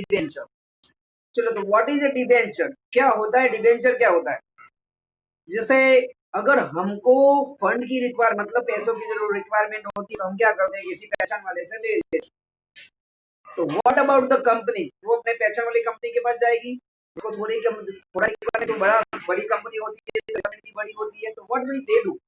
Debenture. चलो, तो what is a debenture, क्या होता है डिबेंचर, क्या होता है? जैसे अगर हमको फंड की रिक्वायर मतलब पैसों की जो रिक्वायरमेंट होती है तो हम क्या करते हैं, किसी पहचान वाले से ले लेते हैं। तो व्हाट अबाउट द कंपनी, वो अपने पहचान वाली कंपनी के पास जाएगी, उसको थोड़ा रिक्वायरमेंट, तो बड़ी कंपनी होती है, रिक्वायरमेंट भी बड़ी होती है, तो व्हाट विल दे डू,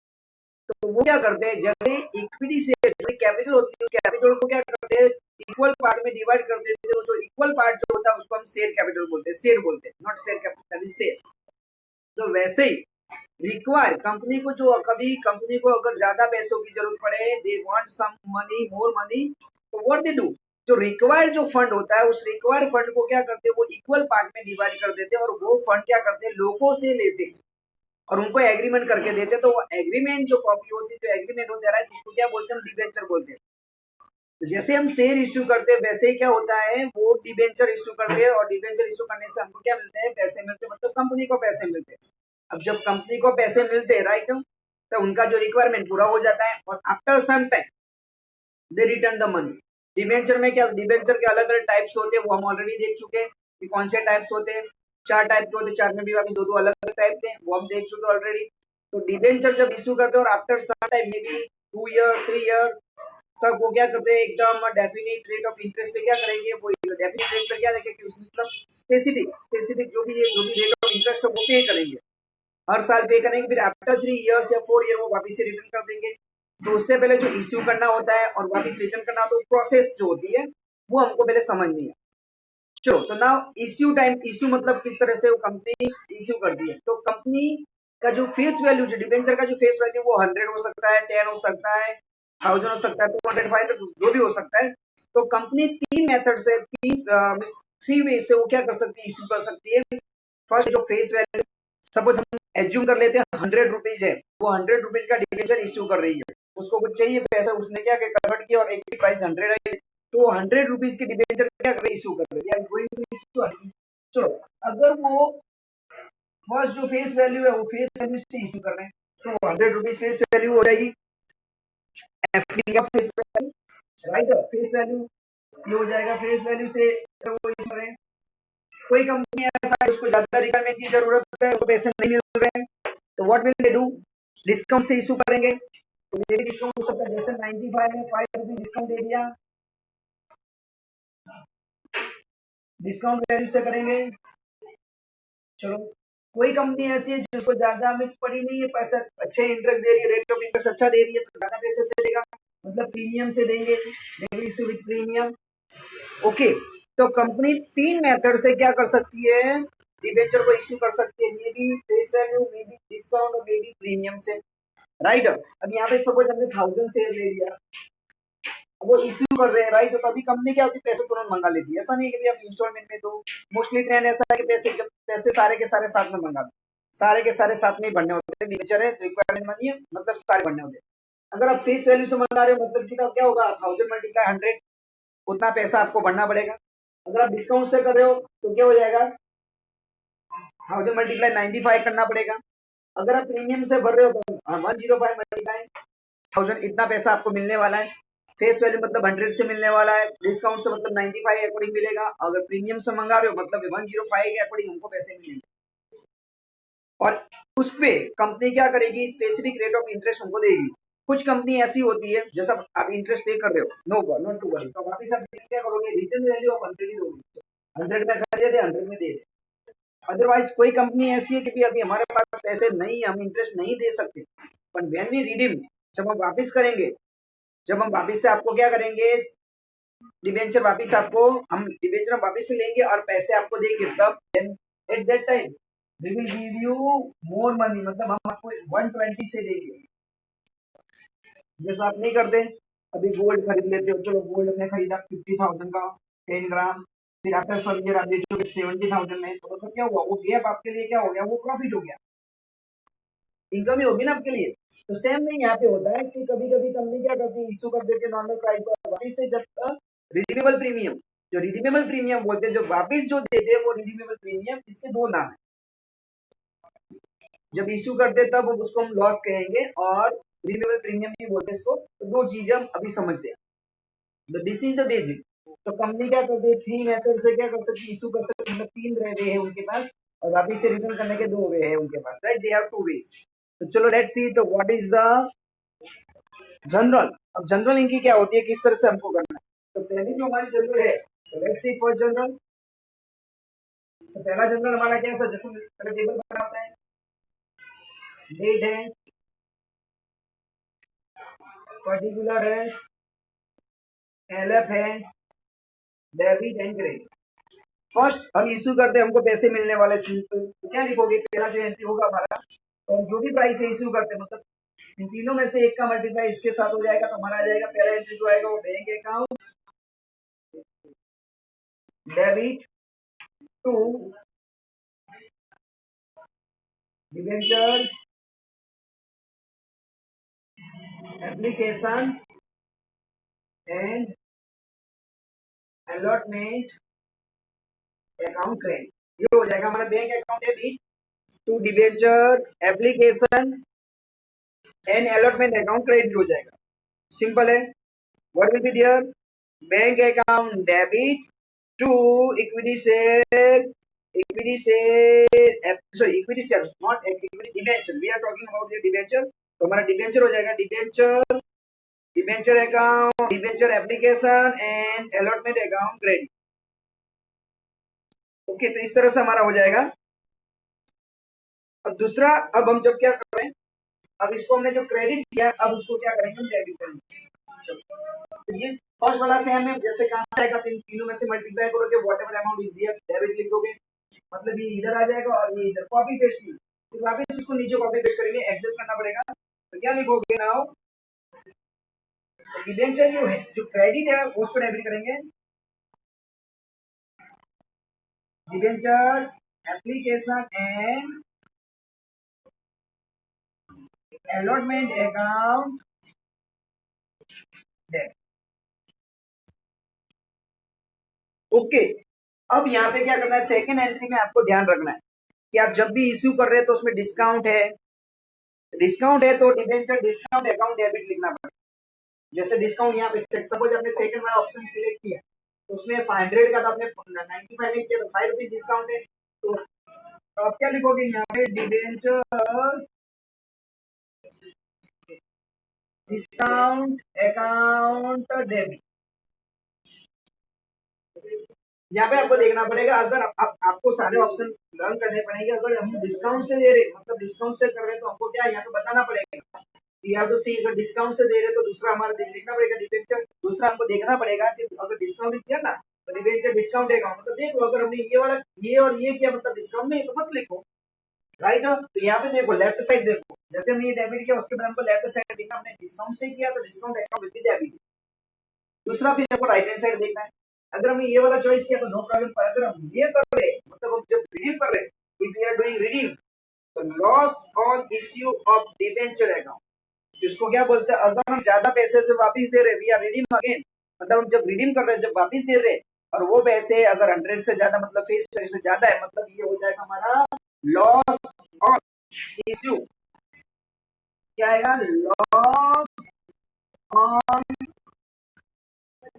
तो वो क्या करते हैं, जैसे इक्विटी शेयर कैपिटल होती है, कैपिटल को क्या करते हैं, इक्वल पार्ट में डिवाइड कर देते हैं, जो इक्वल पार्ट जो होता है उसको हम शेयर कैपिटल बोलते हैं, शेयर बोलते हैं, not share capital, that is share. तो वैसे ही रिक्वायर कंपनी को, जो कभी कंपनी को अगर ज्यादा पैसों की जरूरत पड़े, they want some money, more money, तो व्हाट दे डू, जो रिक्वायर जो फंड होता है उस रिक्वायर फंड को क्या करते हैं, वो इक्वल पार्ट में डिवाइड कर देते हैं और वो फंड क्या करते हैं, लोगों से लेते हैं और उनको एग्रीमेंट करके देते हैं। तो वो एग्रीमेंट जो कॉपी होती है, जो एग्रीमेंट होता है, उसको क्या बोलते हैं, डिबेंचर बोलते हैं। तो जैसे हम शेयर इश्यू करते हैं वैसे ही क्या होता है, वो डिबेंचर इश्यू करते हैं और डिबेंचर इश्यू करने से हमको क्या मिलते हैं, पैसे मिलते हैं, मतलब कंपनी को पैसे मिलते हैं। अब जब कंपनी को पैसे मिलते हैं, राइट, तो उनका जो रिक्वायरमेंट पूरा हो जाता है और after some time they return the money. Debenture में क्या, डिबेंचर के अलग अलग टाइप्स होते हैं, वो हम ऑलरेडी देख चुके हैं कि कौन से टाइप्स होते हैं। 4 टाइप के होते हैं, 4 में भी वापिस दो अलग अलग टाइप थे, वो हम देख चुके ऑलरेडी। तो डिबेंचर जब इश्यू करते हैं और after some time, may be 2 year 3 year तक, वो क्या करते हैं, एकदम डेफिनेट रेट ऑफ इंटरेस्ट पे क्या करेंगे, वो डेफिनेट रेट पे क्या देखेंगे, मतलब स्पेसिफिक जो भी रेट ऑफ इंटरेस्ट है वो पे करेंगे, हर साल पे करेंगे, फिर आफ्टर 3 इयर्स या 4 ईयर वो वापिस से रिटर्न कर देंगे। तो उससे पहले जो इश्यू करना होता है और वापिस रिटर्न करना होता है, प्रोसेस जो होती है वो हमको पहले समझनी है। चलो, तो नाउ इश्यू टाइम, इश्यू मतलब किस तरह से वो कंपनी इश्यू करती है। तो कंपनी का जो फेस वैल्यू, जो डिबेंचर का जो फेस वैल्यू, वो 100 हो सकता है, 10 हो सकता है, 1000 हो सकता है, 200, 500, जो भी हो सकता है। तो कंपनी 3 मेथड से, 3 वे से वो क्या कर सकती है, इश्यू कर सकती है। फर्स्ट, जो फेस वैल्यू, सपोज हम एज्यूम कर लेते हैं 100 रुपीज है, वो 100 रुपीज का डिबेंचर इश्यू कर रही है, उसको कुछ चाहिए पैसा, उसने क्या कन्वर्ट किया और एक की प्राइस 100 है, तो 100 रुपीज की डिबेंचर क्या कर इश्यू कर रही है। चलो, अगर वो फर्स्ट जो फेस वैल्यू है वो फेस वैल्यू से इश्यू कर रहे हैं, तो 100 रुपीज फेस वैल्यू हो जाएगी, एफडी का face value, right, face value ये हो जाएगा, फेस वैल्यू से वो इश्यू कर रहे हैं। कोई कंपनी ऐसा है उसको ज्यादा रिक्वायरमेंट की जरूरत है, वो पैसे नहीं मिल रहे हैं, तो what will they do, discount से इशू करेंगे। तो ये भी डिस्काउंट हो सकता है, जैसे 95 में 5 रुपीज डिस्काउंट दे दिया, डिस्काउंट वैल्यू से करेंगे। चलो, कोई कंपनी ऐसी है जिसको ज्यादा मिस पड़ी नहीं है, पैसा अच्छे इंटरेस्ट दे रही है, रेट ऑफ इंटरेस्ट अच्छा दे रही है, तो ज्यादा पैसे से देगा, मतलब प्रीमियम से देंगे, विथ प्रीमियम। ओके, तो कंपनी 3 मेथड से क्या कर सकती है, डिबेंचर को इश्यू कर सकती है, may be face value, may be discount और मे बी प्रीमियम से, राइट। अब यहाँ पे सपोज हमने 1000 शेयर ले लिया, वो इश्यू कर रहे हैं, राइट, तो अभी कंपनी क्या होती है, पैसे तुरंत मंगा लेती है, ऐसा नहीं है कि आप इंस्टॉलमेंट में दो। मोस्टली ट्रेंड ऐसा है कि पैसे, जब पैसे सारे के सारे साथ में मंगा दो, सारे के सारे साथ में ही भरने होते हैं, डिबेंचर है, रिक्वायरमेंट मनी है, मतलब सारे भरने होते हैं। अगर आप फेस वैल्यू से मंगा रहे हो, मतलब कि क्या होगा, 1000 मल्टीप्लाई 100, उतना पैसा आपको भरना पड़ेगा। अगर आप डिस्काउंट से कर रहे हो तो क्या हो जाएगा, 1000 मल्टीप्लाई 95 करना पड़ेगा। अगर आप प्रीमियम से भर रहे हो तो 105 मल्टीप्लाई 1000, इतना पैसा आपको मिलने वाला है। फेस वैल्यू मतलब 100 से मिलने वाला है, डिस्काउंट से मतलब 95 के अकॉर्डिंग मिलेगा। अगर प्रीमियम से मंगा रहे हो मतलब 105 के अकॉर्डिंग हमको पैसे मिलेंगे। और उस पे कंपनी क्या करेगी, स्पेसिफिक रेट ऑफ इंटरेस्ट हमको देगी। कुछ कंपनी ऐसी होती है, जैसा आप इंटरेस्ट पे कर रहे हो, नो नॉट टू वरी, तो वापिस आप क्या करोगे, रिटर्न वैल्यू ऑफ 100 ही दोगे, 100 में खरीदे थे 100 में दे दे। अदरवाइज कोई कंपनी ऐसी है कि अभी हमारे पास पैसे नहीं, हम इंटरेस्ट नहीं दे सकते, पर व्हेन वी रिडीम, जब हम वापिस करेंगे, जब हम वापिस से आपको क्या करेंगे, डिबेंचर वापिस आपको, हम डिबेंचर वापिस से लेंगे और पैसे आपको देंगे, तब at that time we will give you more money, मतलब हम आपको 120 से देंगे। जैसा आप नहीं करते, अभी गोल्ड खरीद लेते हो, चलो गोल्ड हमने खरीदा 50,000 का 10 ग्राम, फिर आफ्टर सम ईयर आप बेचोगे 70,000 में, तो मतलब क्या हुआ, वो गैप आपके लिए क्या हो गया, वो प्रॉफिट हो गया, इनकम ही होगी ना आपके लिए। तो सेम थिंग यहाँ पे होता है कि कभी कभी कंपनी क्या करती है, इश्यू कर देती है नॉर्मल प्राइस पर, वापिस से जब रिडीमेबल प्रीमियम, जो रिडीमेबल प्रीमियम बोलते हैं, जो वापिस जो देते हैं वो रिडीमेबल प्रीमियम, इसके 2 नाम है। जब इश्यू करते तब उसको हम लॉस कहेंगे और रिडीमेबल प्रीमियम भी बोलते हैं इसको। तो 2 चीजें हम अभी समझते हैं, दिस इज द बेसिक। तो कंपनी क्या करती है, 3 मेथड से क्या कर सकती है, इशू कर सकती है, मतलब 3 वे है उनके पास, और वापिस से रिटर्न करने के 2 वे है उनके पास, राइट, दे हैव 2 वेज। तो चलो लेट्स सी, तो व्हाट इज द जनरल। अब जनरल इनकी क्या होती है, किस तरह से हमको करना है। तो पहली जो हमारी जनरल है, तो लेट्स सी फर्स्ट जनरल। तो पहला जनरल हमारा क्या है, जैसे पहले टेबल बना होता है, डेट है, पर्टिकुलर है, एलएफ है, डेबिट एंड क्रेडिट। फर्स्ट हम इश्यू करते हैं, हमको पैसे मिलने वाले, सिंपल। तो क्या लिखोगे, पहला जो एंट्री होगा हमारा, तो हम जो भी प्राइस है इश्यू करते हैं, मतलब इन तीनों में से एक का मल्टीप्लाई इसके साथ हो जाएगा, तो हमारा आ जाएगा पहला एंट्री जो आएगा वो bank account debit to debenture application and allotment account credit. ये हो जाएगा हमारा bank account debit to debenture application and allotment account credit हो जाएगा। सिंपल है। What will be there, bank account debit to equity share, equity share, sorry equity share not equity, debenture, we are talking about the debenture. तो हमारा debenture हो जाएगा debenture, debenture account, debenture application and allotment account credit. Okay, तो इस तरह से हमारा हो जाएगा। अब दूसरा, अब हम जब क्या कर रहे हैं, अब इसको हमने जो क्रेडिट किया, अब उसको क्या करेंगे, हम डेबिट करेंगे। तो ये फर्स्ट वाला सेम है, जैसे कहां से आएगा, तीनों में से मल्टीप्लाई करोगे, whatever amount is there debit लिख दोगे, मतलब ये इधर आ जाएगा और ये इधर, कॉपी पेस्ट की, फिर वापस इसको नीचे कॉपी पेस्ट करेंगे, एडजस्ट करना पड़ेगा। तो क्या लिखोगे नाउ, डिबेंचर जो है, जो क्रेडिट है उसको डेबिट करेंगे, debenture application and allotment account debit. Okay, अब यहाँ पे क्या करना है, सेकेंड एंट्री में आपको ध्यान रखना है कि आप जब भी इश्यू कर रहे हैं तो उसमें डिस्काउंट है, डिस्काउंट है तो डिबेंचर डिस्काउंट अकाउंट डेबिट लिखना पड़ेगा। जैसे डिस्काउंट यहाँ पे सपोज आपने सेकंड वाला ऑप्शन सिलेक्ट किया, तो उसमें 500 का था, आपने 95 में किया, तो 5 रुपीज डिस्काउंट है। तो आप क्या लिखोगे यहाँ पे, डिबेंचर डिस्काउंट अकाउंट डेबिट। यहाँ पे आपको देखना पड़ेगा, अगर आपको सारे ऑप्शन लर्न करने पड़ेंगे। अगर हम डिस्काउंट से दे रहे, मतलब डिस्काउंट से कर रहे हैं, तो हमको क्या यहाँ पे बताना पड़ेगा, या तो सी, अगर डिस्काउंट से दे रहे तो दूसरा हमारा देखना पड़ेगा डिबेंचर, दूसरा हमको देखना पड़ेगा कि अगर डिस्काउंट दिया ना, तो डिबेंचर डिस्काउंट अकाउंट, मतलब देखो अगर हमने ये वाला ये और ये किया, मतलब डिस्काउंट में, तो मत लिखो, राइट। तो यहाँ पे देखो लेफ्ट साइड देखो, जैसे हमने ये डेबिट किया, उसके बाद हमको लेफ्ट साइड देखना, हमने डिस्काउंट से किया तो डिस्काउंट अकाउंट विद डेबिट। दूसरा फिर हमको राइट हैंड साइड देखना है, अगर हमने ये वाला चॉइस किया तो नो प्रॉब्लम, अगर हम ये कर रहे, मतलब हम जब रिडीम कर रहे, if you are doing redeem, तो loss on issue of debenture account, इसको क्या बोलते हैं, अगर हम ज्यादा पैसे से वापस दे रहे, वी आर रिडीम अगेन, मतलब हम जब रिडीम कर रहे हैं, जब वापस दे रहे, और वो पैसे अगर 100 से ज्यादा, मतलब फेस से ज्यादा है, मतलब ये हो जाएगा हमारा लॉस ऑन इश्यू, क्या आएगा, loss on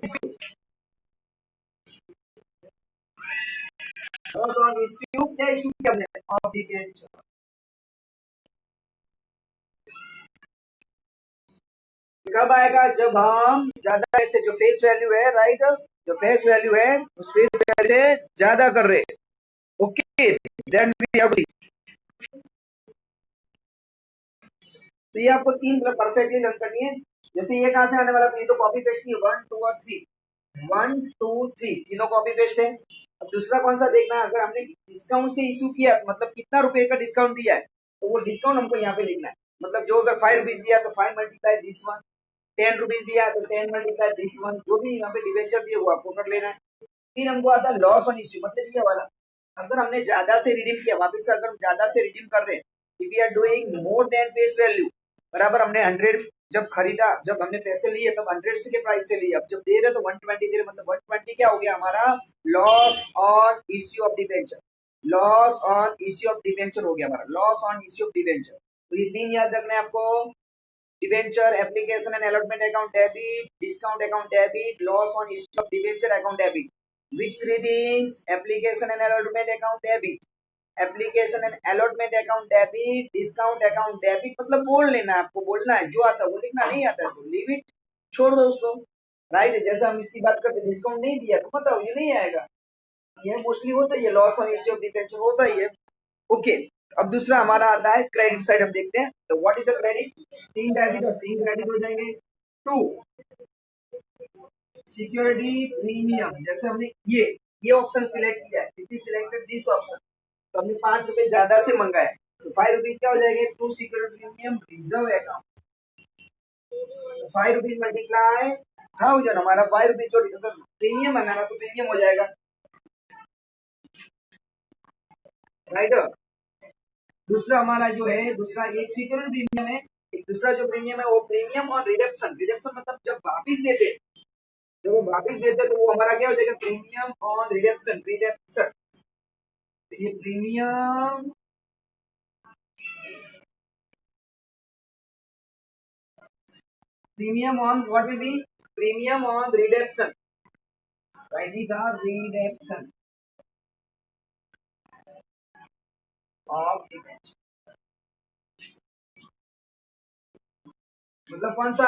issue, loss on issue, क्या इश्यू किया हमने, ऑफ डिबेंचर। कब आएगा, जब हम ज्यादा ऐसे जो फेस वैल्यू है, राइट, जो फेस वैल्यू है उस फेस वैल्यू से ज्यादा कर रहे, okay, then we have to. तो ये आपको तीन मतलब परफेक्टली लर्न करनी है। जैसे ये कहां से आने वाला, तो ये तो कॉपी पेस्ट ही, 1 2 और 3, 1 2 3 तीनों कॉपी पेस्ट है। अब दूसरा कौन सा देखना है, अगर हमने डिस्काउंट से इशू किया, मतलब कितना रुपए का डिस्काउंट दिया है, तो वो डिस्काउंट हमको यहाँ पे लिखना है, मतलब जो अगर 5 रुपीज दिया तो 5 मल्टीप्लाई दिस वन, 10 रुपीज दिया तो 10 मल्टीप्लाई दिस वन, जो भी यहाँ पे डिवेंचर दिए वो आपको कर लेना है। फिर हमको आता है लॉस ऑन इश्यू, मतलब ये वाला, अगर हमने ज्यादा से रिडीम किया, वापस से अगर हम ज्यादा से रिडीम कर रहे हैं, if we are doing more than face value, बराबर हमने 100 जब खरीदा, जब हमने पैसे लिए तब 100 के प्राइस से लिए, अब जब दे रहे तो 120 दे रहे, मतलब 120 क्या हो गया हमारा, loss on issue of debenture, loss on issue of debenture हो गया हमारा, loss on issue of debenture. तो ये तीन याद रखना है आपको, debenture application and allotment account debit, discount account debit, loss on issue of debenture account debit. Which three things? Application and allotment account debit, application and allotment account debit, discount account debit. मतलब बोल लेना, आपको बोलना है, जो आता है वो लिखना, नहीं आता है तो लीव इट, छोड़ दो उसको. राइट, जैसे हम इसकी बात करते, डिस्काउंट नहीं दिया तो बताओ ये नहीं आएगा, ये मोस्टली होता है, ये loss on issue of debenture होता ही है. ओके, अब दूसरा हमारा आता है क्रेडिट साइड. हम देखते हैं तो what is the credit. 3 debit और 3 क्रेडिट हो जाएंगे. 2 सिक्योरिटी प्रीमियम. जैसे हमने ये ऑप्शन सिलेक्ट किया है, it is selected this option, तो हमने 5 रुपए ज्यादा से मंगाया तो 5 रुपीज क्या हो जाएंगे. 2 security premium reserve account. 5 rupees multiply 1000, हमारा 5 रुपीज जो प्रीमियम है हमारा, तो प्रीमियम हो जाएगा. राइट. दूसरा हमारा जो है, दूसरा एक सिक्योरिटी प्रीमियम है, एक दूसरा जो प्रीमियम है वो प्रीमियम और रिडम्पशन. रिडम्पशन मतलब जब वापिस देते, जब वो वापिस देते तो वो हमारा क्या हो जाएगा, प्रीमियम और रिडम्पशन. रिडम्पशन ये premium on what will be, premium on redemption. Right, it are redemption of debenture. मतलब कौन सा,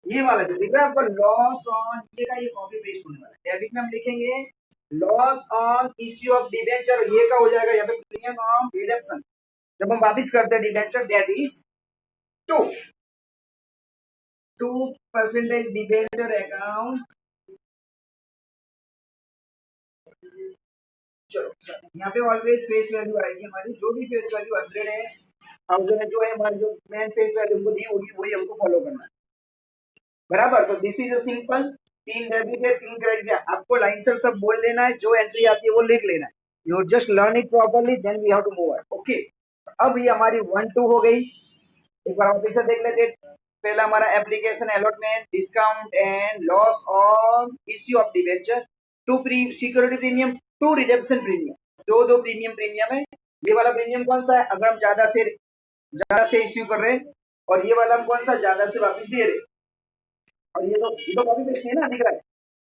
ये वाला जो दिख रहा है आपको, लॉस ऑन, ये का ये कॉपी पेस्ट होने वाला है. डेबिट में हम लिखेंगे loss on issue of debenture, ये का हो जाएगा यहाँ पे प्रीमियम ऑफ रिडम्पशन. जब हम वापिस करते हैं debenture, that is 2% debenture account. चलो यहाँ पे ऑलवेज फेस वैल्यू आएगी हमारी, जो भी फेस वैल्यू 100 है, 1000 है, जो है हमारी जो मेन फेस वैल्यू हमको दी होगी वही हमको फॉलो करना है. बराबर. तो this is a simple. 3 debit है, 3 क्रेडिट है, आपको लाइन से सब बोल लेना है, जो एंट्री आती है वो लिख लेना है. You just learn it properly, then we have to move on. Okay, अब ये हमारी 1 2 हो गई. एक बार वापस से देख लेते. पहला हमारा application, allotment, discount and loss on issue of debenture. 2 security premium, 2 redemption premium. दो प्रीमियम है. ये वाला प्रीमियम कौन सा है, अगर हम ज्यादा से इश्यू कर रहे हैं, और ये वाला हम कौन सा, ज्यादा से वापस दे रहे. और ये तो कॉपी पेस्ट है ना, दिख रहा है.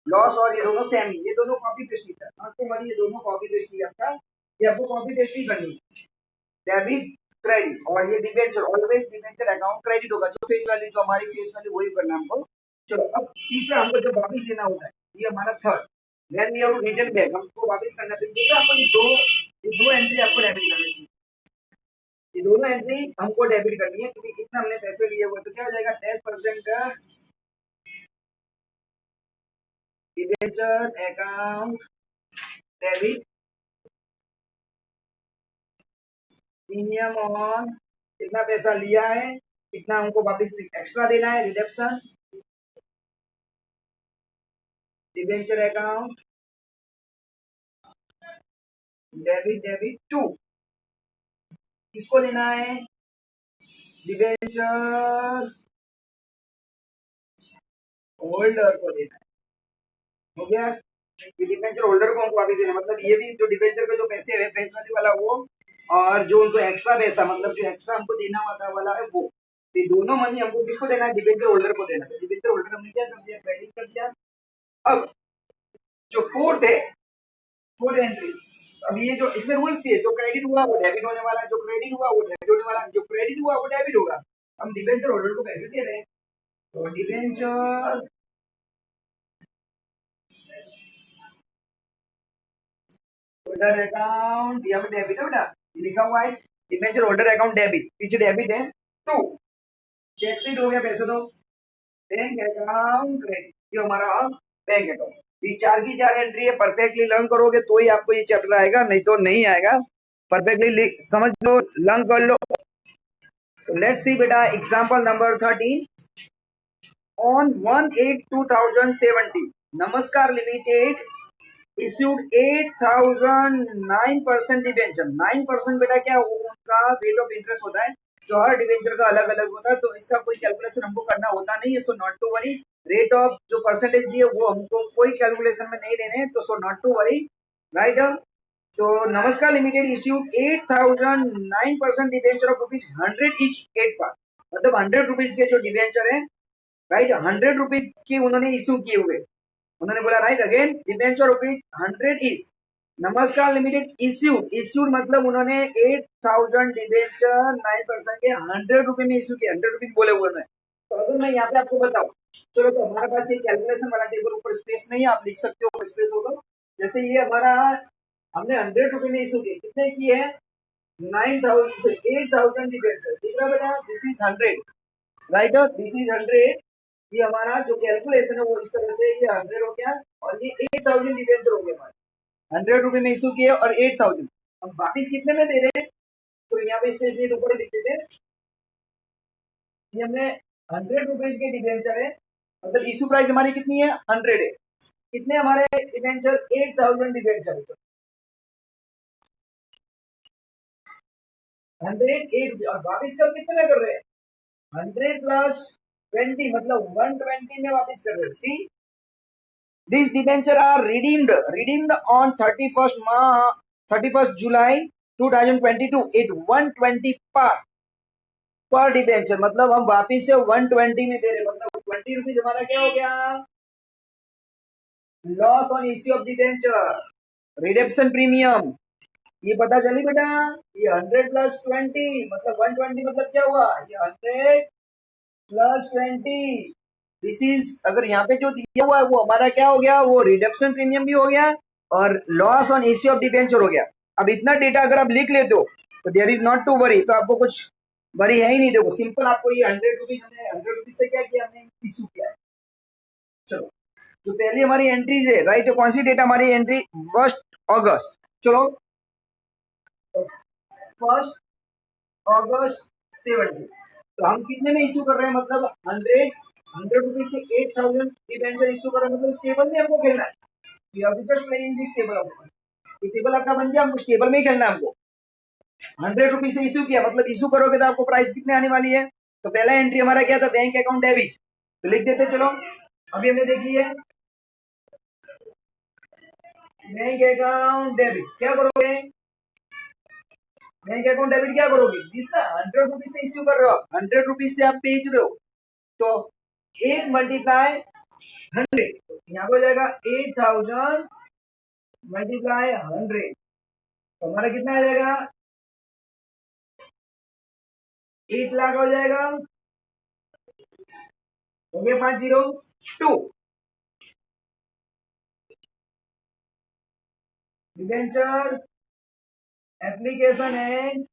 लॉस और ये दोनों सेम ही, ये दोनों कॉपी पेस्ट ही है. आपको मनी, ये दोनों कॉपी पेस्ट ही आपका, ये आपको कॉपी पेस्ट ही करनी है. डेबिट क्रेडिट, और ये debenture, always debenture account credit होगा. जो फेस वैल्यू, जो हमारी फेस वैल्यू वही करना हमको. चलो, अब तीसरा हमको जो वापस देना होता है, ये हमारा third. Then we have to return back, हमको वापस करना पड़ेगा. आपको ये दो एंट्री आपको डेबिट करनी है. ये दोनों एंट्री हमको डेबिट करनी है, क्योंकि इतना हमने पैसे लिए हुए. तो क्या हो जाएगा, 10% debenture account debit, premium on, कितना पैसा लिया है कितना हमको वापस एक्स्ट्रा देना है, रिडम्पशन. डिबेंचर अकाउंट डेबिट 2, किसको देना है, डिबेंचर होल्डर को देना है. हो गया. डिबेंचर होल्डर को हमको वापस देना, मतलब ये भी जो डिबेंचर का जो पैसे है फेस वैल्यू वाला वो, और जो उनको एक्स्ट्रा पैसा, मतलब जो एक्स्ट्रा हमको देना वाला वाला है वो, ये दोनों मनी हमको किसको देना है, डिबेंचर होल्डर को देना है. डिबेंचर होल्डर हमने क्या कर दिया, क्रेडिट कर दिया. अब जो फोर्थ एंट्री, अब ये जो इसमें रूल्स है, जो क्रेडिट हुआ वो डेबिट होने वाला है, जो क्रेडिट हुआ वो डेबिट होने वाला है, जो क्रेडिट हुआ वो डेबिट होगा. हम डिबेंचर होल्डर को पैसे दे रहे हैं, तो डिबेंचर होल्डर अकाउंट, यहाँ पे डेबिट है बेटा, लिखा हुआ है डिबेंचर होल्डर अकाउंट डेबिट, पीछे डेबिट है. तो चेक शीट हो गया, पैसे दो. बैंक अकाउंट क्रेडिट, ये हमारा बैंक अकाउंट. ये 4 की 4 एंट्री है. परफेक्टली लर्न करोगे तो ही आपको ये चैप्टर आएगा, नहीं तो नहीं आएगा. परफेक्टली समझ लो, लर्न कर लो. तो लेट्स सी बेटा, एग्जांपल नंबर 13. ऑन 1/8/2017, नमस्कार लिमिटेड issued 8,000 9% डिबेंचर. 9% बेटा क्या उनका रेट ऑफ इंटरेस्ट होता है, जो हर डिबेंचर का अलग अलग होता है, तो इसका कोई कैलकुलेशन हमको करना होता नहीं है. So not to worry. Rate of जो परसेंटेज दिए वो हमको कोई कैलकुलेशन में नहीं लेने, तो so not to worry. Right. तो Namaskar limited issued 8,000 9% debenture of ₹100 each 8 बार. मतलब 100 रुपीज के जो डिबेंचर है, राइट, 100 रुपीज की उन्होंने इशू किए हुए, उन्होंने बोला right again debenture rupees 100 is नमस्कार लिमिटेड इश्यूड मतलब उन्होंने 8,000 डिबेंचर 9% के 100 रुपए में इशू किया, 100 रुपीज बोले हुए हैं। तो अगर मैं यहाँ पे आपको बताऊं, चलो तो हमारे पास ये कैलकुलेशन वाला टेबल ऊपर स्पेस नहीं है, आप लिख सकते हो स्पेस हो तो, जैसे ये हमारा हमने 100 रुपए में इशू किए, कितने किए हैं 9,000 8,000 डिबेंचर, ठीक है बेटा, this is 100, right, this is 100, ये हमारा जो कैलकुलेशन है वो इस तरह से, ये 100 हो गया और ये 8,000 डिबेंचर हो गया हमारे, 100 रुपए में इशू किए और 8,000, हम वापिस कितने में दे रहे हैं, तो यहाँ पे स्पेस नहीं तो ऊपर लिख देते हैं, ये हमने 100 रुपीज के डिबेंचर है, मतलब इशू प्राइस हमारी कितनी है 100 है, कितने हमारे डिबेंचर 8,000 डिबेंचर, 108 और वापिस कब कितने में कर रहे हैं 100 प्लस 20 मतलब 120 में वापिस कर रहे हैं। See this debenture are redeemed on 31st July 2022 at 120 पर डिबेंचर, मतलब हम वापिस से 120 में दे रहे, मतलब 20 रुपीज हमारा क्या हो गया loss on issue of debenture, redemption premium, ये पता चली बेटा, ये 100 प्लस 20 मतलब 120 मतलब क्या हुआ, ये 100 प्लस 20, दिस इज, अगर यहाँ पे जो दिया हुआ है वो हमारा क्या हो गया, वो रिडक्शन प्रीमियम भी हो गया और loss on issue of debenture हो गया। अब इतना डेटा अगर आप लिख लेते हो तो there is not to worry, तो आपको कुछ वरी है ही नहीं, देखो सिंपल आपको ये 100 रुपीज, हमने 100 रुपीज से क्या किया, हमने इशू किया है। चलो जो पहली हमारी एंट्रीज है, राइट, तो कौन सी डेट हमारी एंट्री 1 अगस्त, चलो 1 अगस्त 70, तो हम कितने में इशू कर रहे हैं, मतलब 100 रुपीज से 8,000 डिबेंचर इशू कर रहे हैं, मतलब इस टेबल में हमको खेलना है, we have to just play in this table, ये टेबल आपका बन गया, हमको इस टेबल में ही खेलना है हमको। 100 रुपीज से इशू किया, मतलब इशू करोगे तो आपको प्राइस कितने आने वाली है, तो पहला एंट्री हमारा क्या था, बैंक अकाउंट डेबिट, तो लिख देते चलो, अभी हमने देखी है बैंक अकाउंट डेबिट, क्या करोगे बैंक अकाउंट डेबिट क्या करोगे, जिस ना 100 रुपीज से इश्यू कर रहे हो, 100 रुपीज से आप भेज रहे हो, तो 8 मल्टीप्लाई 100, यहाँ पे हो जाएगा 8,000 मल्टीप्लाई 100, तो हमारा कितना आ जाएगा 8 लाख हो जाएगा, हो गया 502 डिबेंचर एप्लीकेशन एंड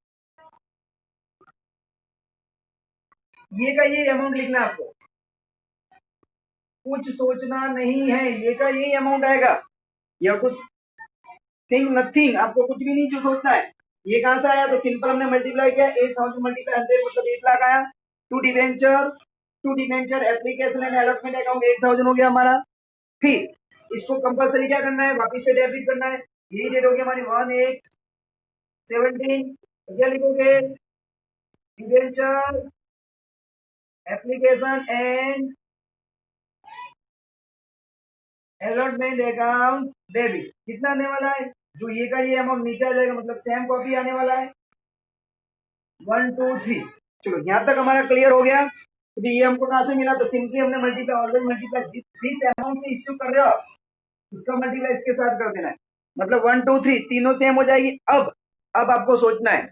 ये का ये अमाउंट लिखना है आपको, कुछ सोचना नहीं है, ये का ये अमाउंट आएगा, या कुछ थिंक नथिंग, आपको कुछ भी नहीं जो सोचना है, ये कहां से आया, तो सिंपल हमने मल्टीप्लाई किया, 8,000 मल्टीप्लाई 100 मतलब 8 लाख आया, to debenture application and allotment account 8,000 हो गया हमारा, फिर इसको कंपलसरी क्या करना है, वापिस से डेबिट करना है, यही डेट होगी हमारी 1/8/17, क्या लिखोगे debenture application and allotment account debit, कितना आने वाला है, जो ये का ये अमाउंट नीचे आ जाएगा, मतलब सेम कॉपी आने वाला है 1 2 3, चलो यहाँ तक हमारा क्लियर हो गया, तो ये हमको कहां से मिला, तो सिंपली हमने मल्टीप्लाई, ऑलवेज मल्टीप्लाई, जिस अमाउंट से इश्यू कर रहे हो उसका मल्टीप्लाई इसके साथ कर देना है, मतलब 1 2 3 तीनों सेम हो जाएगी। अब आपको सोचना है,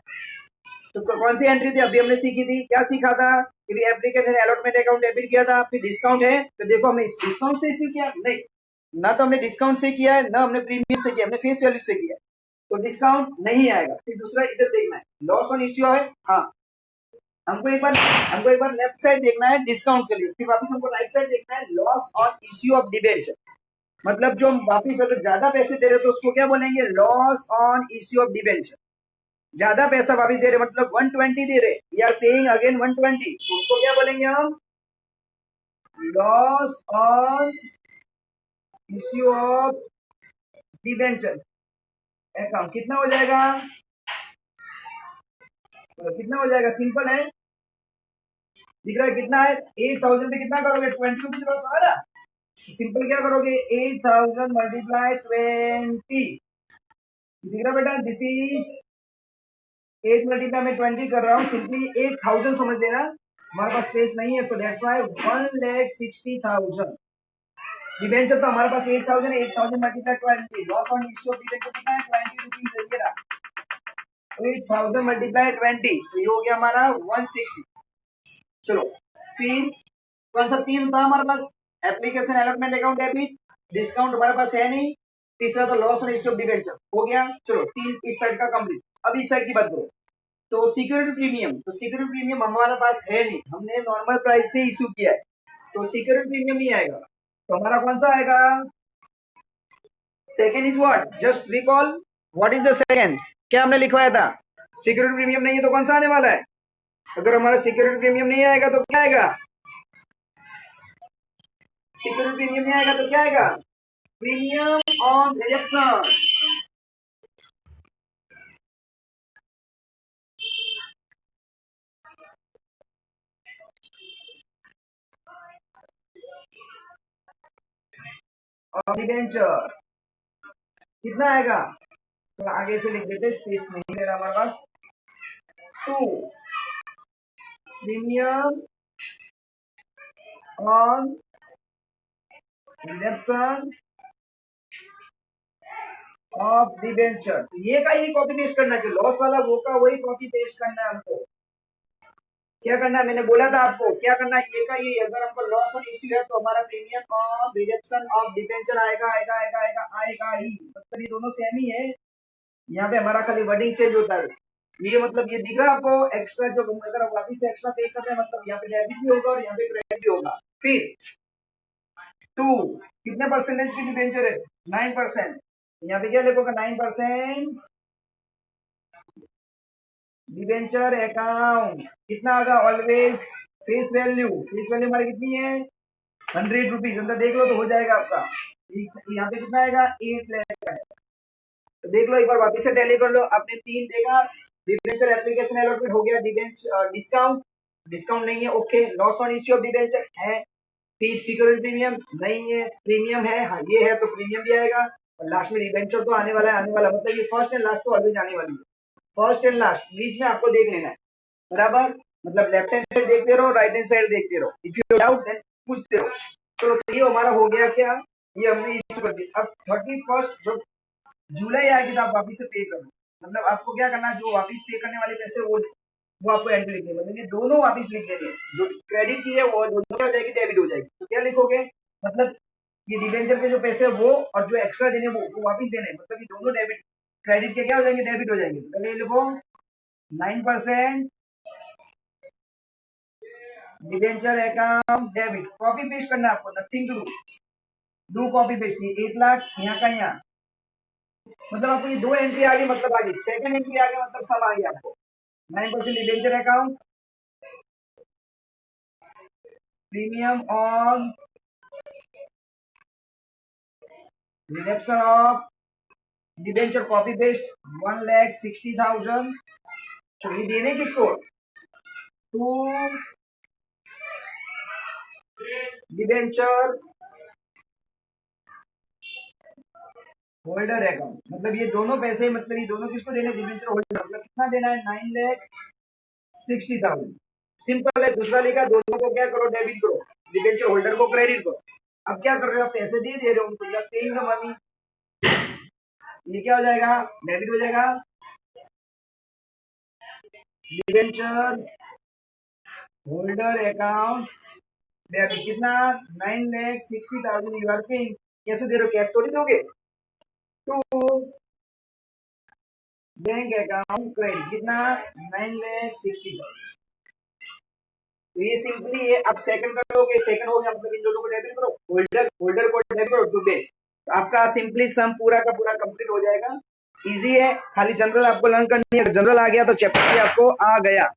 तो कौन सी एंट्री थी अभी हमने सीखी थी, क्या सीखा था कि एप्लीकेशन अलॉटमेंट अकाउंट डेबिट किया था, फिर डिस्काउंट है, तो देखो हमने डिस्काउंट से इश्यू किया नहीं, ना तो हमने डिस्काउंट से किया है, ना हमने प्रीमियम से किया, हमने फेस वैल्यू से किया, तो डिस्काउंट नहीं आएगा। फिर दूसरा इधर देखना है, लॉस ऑन इश्यू है, हाँ हमको एक बार लेफ्ट साइड देखना है डिस्काउंट के लिए, फिर वापस हमको राइट साइड देखना है loss on issue of debenture, मतलब जो हम वापिस अगर ज्यादा पैसे दे रहे तो उसको क्या बोलेंगे, loss on issue of debenture, ज्यादा पैसा वापिस दे रहे मतलब 120 दे रहे, वी आर पेइंग अगेन 120, तो उसको क्या बोलेंगे हम, loss on issue of debenture account, कितना हो जाएगा, तो कितना हो जाएगा, सिंपल है, दिख रहा है कितना है, 8,000 पे कितना करोगे 20 रुपीज लॉस होगा ना, सिंपल क्या करोगे 8,000 मल्टीप्लाई 20, दिख रहा बेटा, दिस इज 8 मल्टीप्लाई में 20 कर रहा हूँ, सिंपली 8,000 समझ लेना, हमारे पास स्पेस नहीं है, सो दैट्स व्हाई 1,60,000। डिबेंचर तो हमारे पास 8,000 है, 8,000 multiply 20, loss on issue of debenture कितना है 20 रुपीज है, ये रहा 8,000 मल्टीप्लाई 20, तो ये हो गया हमारा 160। चलो फिर कौन सा 3 था हमारे पास, application allotment account debit, discount हमारे पास है नहीं, तीसरा तो loss on issue of debenture हो गया। चलो 3 इस साइड का कंप्लीट। अब इस साइड की बात करो तो सिक्योरिटी प्रीमियम, तो सिक्योरिटी प्रीमियम हमारे पास है नहीं, हमने नॉर्मल प्राइस से इशू किया है, तो सिक्योरिटी प्रीमियम ही आएगा। तो हमारा कौन सा आएगा, second is what, just recall what is the second, क्या हमने लिखवाया था, सिक्योरिटी प्रीमियम नहीं है तो कौन सा आने वाला है, अगर हमारा सिक्योरिटी प्रीमियम नहीं आएगा तो क्या आएगा, सिक्योरिटी प्रीमियम नहीं आएगा तो क्या आएगा, प्रीमियम ऑन रिजेक्शन। और डिबेंचर कितना आएगा, तो आगे से लिख देते, स्पेस नहीं मेरा हमारे पास, 2 premium on redemption of debenture. ये का ही कॉपी पेस्ट करना है, लॉस वाला वो का वही कॉपी पेस्ट करना है हमको। क्या करना है, मैंने बोला था आपको क्या करना है, ये का ये, अगर हमको लॉस ऑन इश्यू है तो हमारा premium on reduction of debenture आएगा आएगा आएगा आएगा आएगा ही, मतलब ये दोनों सेम ही है, यहाँ पे हमारा खाली वर्डिंग चेंज होता है। ये मतलब ये दिख रहा है आपको, एक्स्ट्रा जो अगर वापिस से एक्स्ट्रा पे कर रहे हैं मतलब यहाँ पे डेबिट भी होगा और यहाँ पे क्रेडिट भी होगा। फिर 2 कितने परसेंटेज की डिबेंचर है, 9%, यहाँ पे क्या लिखोगे 9% डिबेंचर अकाउंट कितना आएगा, always face value, face value हमारी कितनी है 100 रुपीज, अंदर देख लो तो हो जाएगा आपका, यहाँ पे कितना आएगा 8 लाख का है, तो देख लो एक बार वापस से टैली कर लो, आपने 3 देखा, डिबेंचर एप्लीकेशन अलॉटमेंट हो गया, डिबेंचर डिस्काउंट, डिस्काउंट नहीं है okay, loss on issue of debenture है, फिर सिक्योरिटी प्रीमियम नहीं है, प्रीमियम है हाँ ये है तो प्रीमियम भी आएगा, और लास्ट में डिबेंचर तो आने वाला है, आने वाला मतलब ये फर्स्ट एंड लास्ट तो ऑलवेज आने वाली है, फर्स्ट एंड लास्ट बीच में आपको देख लेना है बराबर, मतलब लेफ्ट हैंड साइड देखते रहो, राइट हैंड साइड देखते रहो, इफ यू डाउट देन पूछते रहो। चलो तो ये हमारा हो गया क्या, ये हमने इश्यू कर दिया। अब 31 जो जुलाई आएगी तो आप वापिस से पे करो, मतलब आपको क्या करना है, जो वापिस पे करने वाले पैसे वो आपको एंट्री लिखनी है, मतलब ये दोनों वापिस लिख देनी है, जो क्रेडिट की है वो दोनों क्या हो जाएगी, डेबिट हो जाएगी, तो क्या लिखोगे, मतलब ये डिबेंचर के जो पैसे है वो और जो एक्स्ट्रा देने वो वापिस देने, मतलब ये दोनों डेबिट, क्रेडिट के क्या हो जाएंगे, डेबिट हो जाएंगे, तो पहले लिखो 9% debenture account debit, copy paste करना है आपको, nothing to do copy paste, 8 lakh यहाँ का यहाँ, मतलब आपको ये 2 एंट्री आ गई, मतलब आ गई सेकंड एंट्री आ गई, मतलब सब आ गया आपको, 9% debenture account, premium on reduction of debenture copy paste 1,60,000, चलिए देने किसको, टू डिबेंचर होल्डर अकाउंट, मतलब ये दोनों पैसे, मतलब ये दोनों किसको देने, डिबेंचर होल्डर, मतलब कितना देना है 9,60,000, सिंपल है, दूसरा लिखा, दोनों को क्या करो, डेबिट करो, डिबेंचर होल्डर को क्रेडिट करो। अब क्या कर रहे हो, पैसे दे रहे हो उनको, या पेइंग द मनी, ये क्या हो जाएगा, डेबिट हो जाएगा, डिबेंचर होल्डर अकाउंट डेबिट, कितना 9,60,000 यू आर पेइंग, कैसे दे रहे हो, कैश थोड़ी दोगे, टू बैंक अकाउंट क्रेडिट, कितना 9,60,000, तो ये सिंपली है। अब सेकंड करोगे, सेकंड हो गया मतलब इन दोनों को डेबिट करो, होल्डर होल्डर को डेबिट करो टू बैंक, तो आपका सिंपली सम पूरा का पूरा कंप्लीट हो जाएगा, इजी है, खाली जनरल आपको लर्न करनी है, जनरल आ गया तो चैप्टर आपको आ गया।